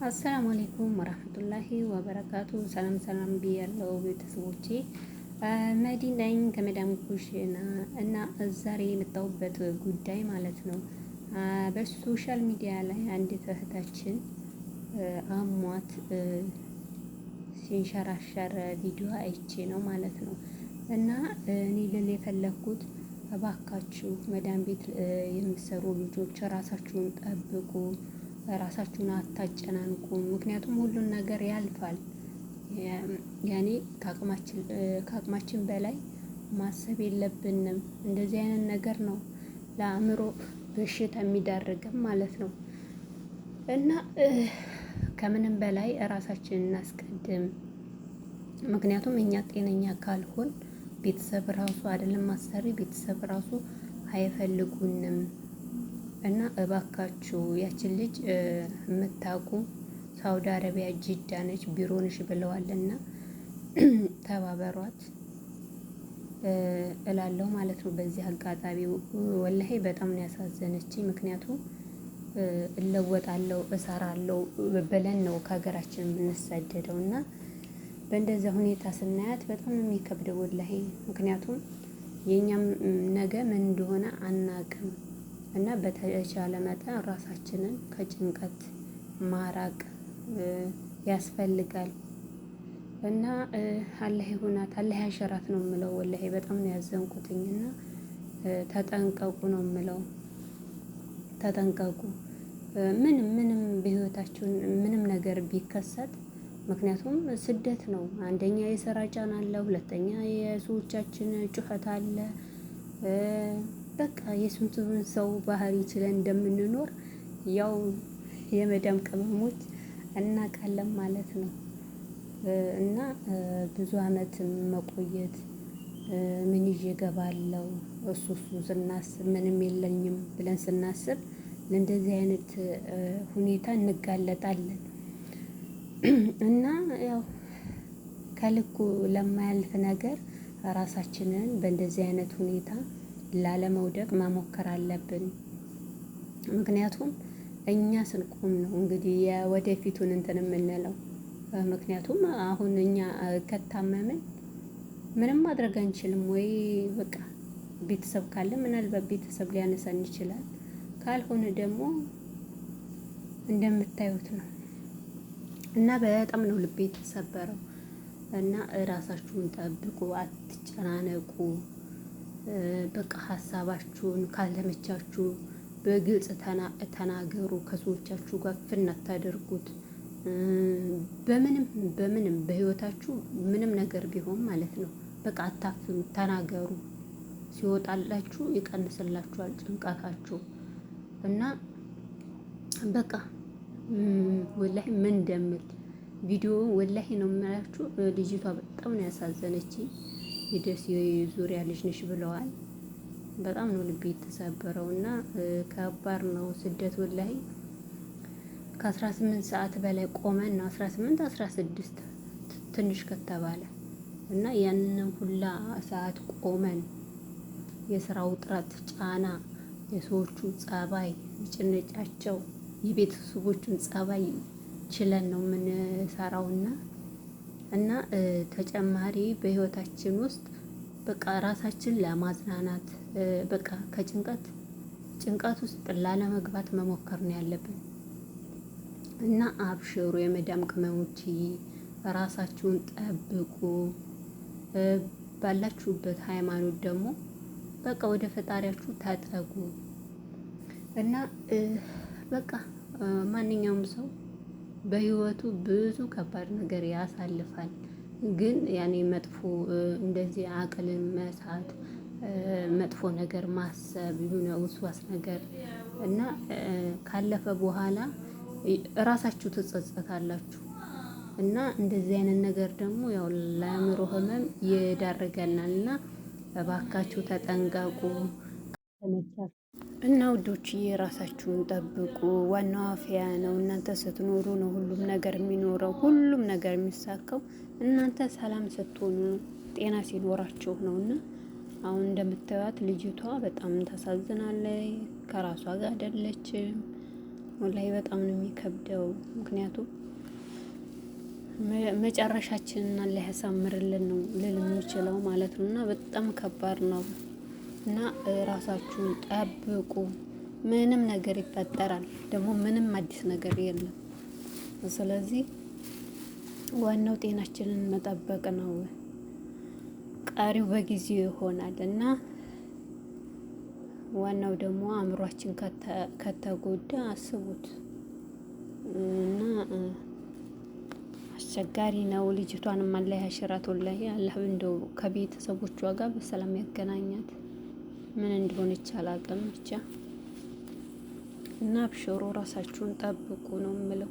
አሰላሙ አለይኩም ወራህመቱላሂ ወበረካቱ። ሰላም ሰላም ብያለሁ ቤተሰቦቼ። መዲ ነኝ ከመዳም ኩሽና እና ዛሬ የመጣሁበት ጉዳይ ማለት ነው በሶሻል ሚዲያ ላይ አንዲት እህታችን አሟት ሲንሸራሸር ቪዲዮ አይቼ ነው ማለት ነው። እና እኔ ልል የፈለኩት እባካችሁ መዳም ቤት የምትሰሩ ልጆች ራሳችሁን ጠብቁ፣ ራሳችሁን አታጨናንቁ። ምክንያቱም ሁሉን ነገር ያልፋል። ያኔ ከአቅማችን በላይ ማሰብ የለብንም። እንደዚህ አይነት ነገር ነው ለአእምሮ በሽታ የሚዳርግም ማለት ነው። እና ከምንም በላይ ራሳችንን እናስቀድም። ምክንያቱም እኛ ጤነኛ ካልሆን ቤተሰብ ራሱ አይደለም ማሰሪ ቤተሰብ ራሱ አይፈልጉንም። እና እባካችሁ ያችን ልጅ የምታውቁ ሳውዲ አረቢያ ጅዳ ነች፣ ቢሮ ነሽ ብለዋልና ተባበሯት እላለሁ ማለት ነው። በዚህ አጋጣሚ ወላሂ በጣም ነው ያሳዘነችኝ። ምክንያቱም እለወጣለሁ እሰራለሁ ብለን ነው ከሀገራችን የምንሰደደው እና በእንደዛ ሁኔታ ስናያት በጣም ነው የሚከብደው ወላሂ። ምክንያቱም የእኛም ነገ ምን እንደሆነ አናቅም እና በተቻለ መጠን ራሳችንን ከጭንቀት ማራቅ ያስፈልጋል። እና አላህ ይሁናት አላህ ያሸራት ነው የምለው። ወላሂ በጣም ነው ያዘንኩትኝ እና ተጠንቀቁ ነው የምለው። ተጠንቀቁ። ምንም በህይወታችሁን ምንም ነገር ቢከሰት፣ ምክንያቱም ስደት ነው። አንደኛ የስራ ጫና አለ፣ ሁለተኛ የሰዎቻችን ጩኸት አለ። በቃ የስንቱን ሰው ባህሪ ችለን እንደምንኖር ያው የመዳም ቅመሞች እናውቃለን ማለት ነው። እና ብዙ አመት መቆየት ምን ይዤ እገባለሁ እሱ ስናስብ ምንም የለኝም ብለን ስናስብ ለእንደዚህ አይነት ሁኔታ እንጋለጣለን። እና ያው ከልኩ ለማያልፍ ነገር ራሳችንን በእንደዚህ አይነት ሁኔታ ላለመውደቅ መሞከር አለብን። ምክንያቱም እኛ ስንቆም ነው እንግዲህ የወደፊቱን እንትን የምንለው። ምክንያቱም አሁን እኛ ከታመምን ምንም ማድረግ አንችልም። ወይ በቃ ቤተሰብ ካለ ምናልባት ቤተሰብ ሊያነሳን ይችላል። ካልሆነ ደግሞ እንደምታዩት ነው። እና በጣም ነው ልቤ የተሰበረው። እና ራሳችሁን ጠብቁ፣ አትጨናነቁ። በቃ ሀሳባችሁን ካልተመቻችሁ በግልጽ ተናገሩ። ከሰዎቻችሁ ጋር ፍን አታድርጉት። በምንም በህይወታችሁ ምንም ነገር ቢሆን ማለት ነው በቃ አታፍኑ፣ ተናገሩ። ሲወጣላችሁ ይቀንስላችኋል ጭንቀታችሁ። እና በቃ ወላሂ ምን እንደምል ቪዲዮ ወላሂ ነው የምላችሁ። ልጅቷ በጣም ነው ያሳዘነችኝ። የደሴ ዙሪያ ልጅ ነሽ ብለዋል። በጣም ነው ልቤ የተሰበረው እና ከባድ ነው ስደት ወላሂ። ከ18 ሰዓት በላይ ቆመን ነው 16 ትንሽ ከተባለ እና ያንን ሁላ ሰዓት ቆመን የስራ ውጥረት፣ ጫና፣ የሰዎቹ ጸባይ፣ ጭንጫቸው፣ የቤተሰቦቹን ጸባይ ችለን ነው የምንሰራውና እና ተጨማሪ በህይወታችን ውስጥ በቃ ራሳችን ለማዝናናት በቃ ጭንቀት ውስጥ ላለመግባት መሞከር ነው ያለብን። እና አብሽሩ የመዳም ቅመሞች፣ ራሳችሁን ጠብቁ። ባላችሁበት ሃይማኖት ደግሞ በቃ ወደ ፈጣሪያችሁ ተጠጉ። እና በቃ ማንኛውም ሰው በህይወቱ ብዙ ከባድ ነገር ያሳልፋል። ግን ያኔ መጥፎ እንደዚህ አቅልን መሳት፣ መጥፎ ነገር ማሰብ የሆነ ውስዋስ ነገር እና ካለፈ በኋላ እራሳችሁ ትጸጸታላችሁ። እና እንደዚህ አይነት ነገር ደግሞ ያው ለአእምሮ ህመም ይዳርገናልና እባካችሁ ተጠንቀቁ። እና ውዶችዬ ራሳችሁን ጠብቁ። ዋናው አፍያ ነው። እናንተ ስትኖሩ ነው ሁሉም ነገር የሚኖረው፣ ሁሉም ነገር የሚሳካው እናንተ ሰላም ስትሆኑ ጤና ሲኖራችሁ ነው። እና አሁን እንደምታዩት ልጅቷ በጣም ታሳዝናለች። ከራሷ ጋር አይደለችም። ወላሂ በጣም ነው የሚከብደው። ምክንያቱም መጨረሻችንን አላህ ያሳምርልን ነው ልል የምችለው ማለት ነው። እና በጣም ከባድ ነው እና ራሳችሁን ጠብቁ። ምንም ነገር ይፈጠራል ደግሞ ምንም አዲስ ነገር የለም። ስለዚህ ዋናው ጤናችንን መጠበቅ ነው። ቀሪው በጊዜው ይሆናል እና ዋናው ደግሞ አእምሯችን ከተጎዳ አስቡት እና አስቸጋሪ ነው። ልጅቷንም አላህ ያሽራት ወላሂ አላህ እንደው ከቤተሰቦቿ ጋር በሰላም ያገናኛት። ምን እንደሆነች አላውቅም ብቻ እና አብሽሮ ራሳችሁን ጠብቁ ነው የምለው።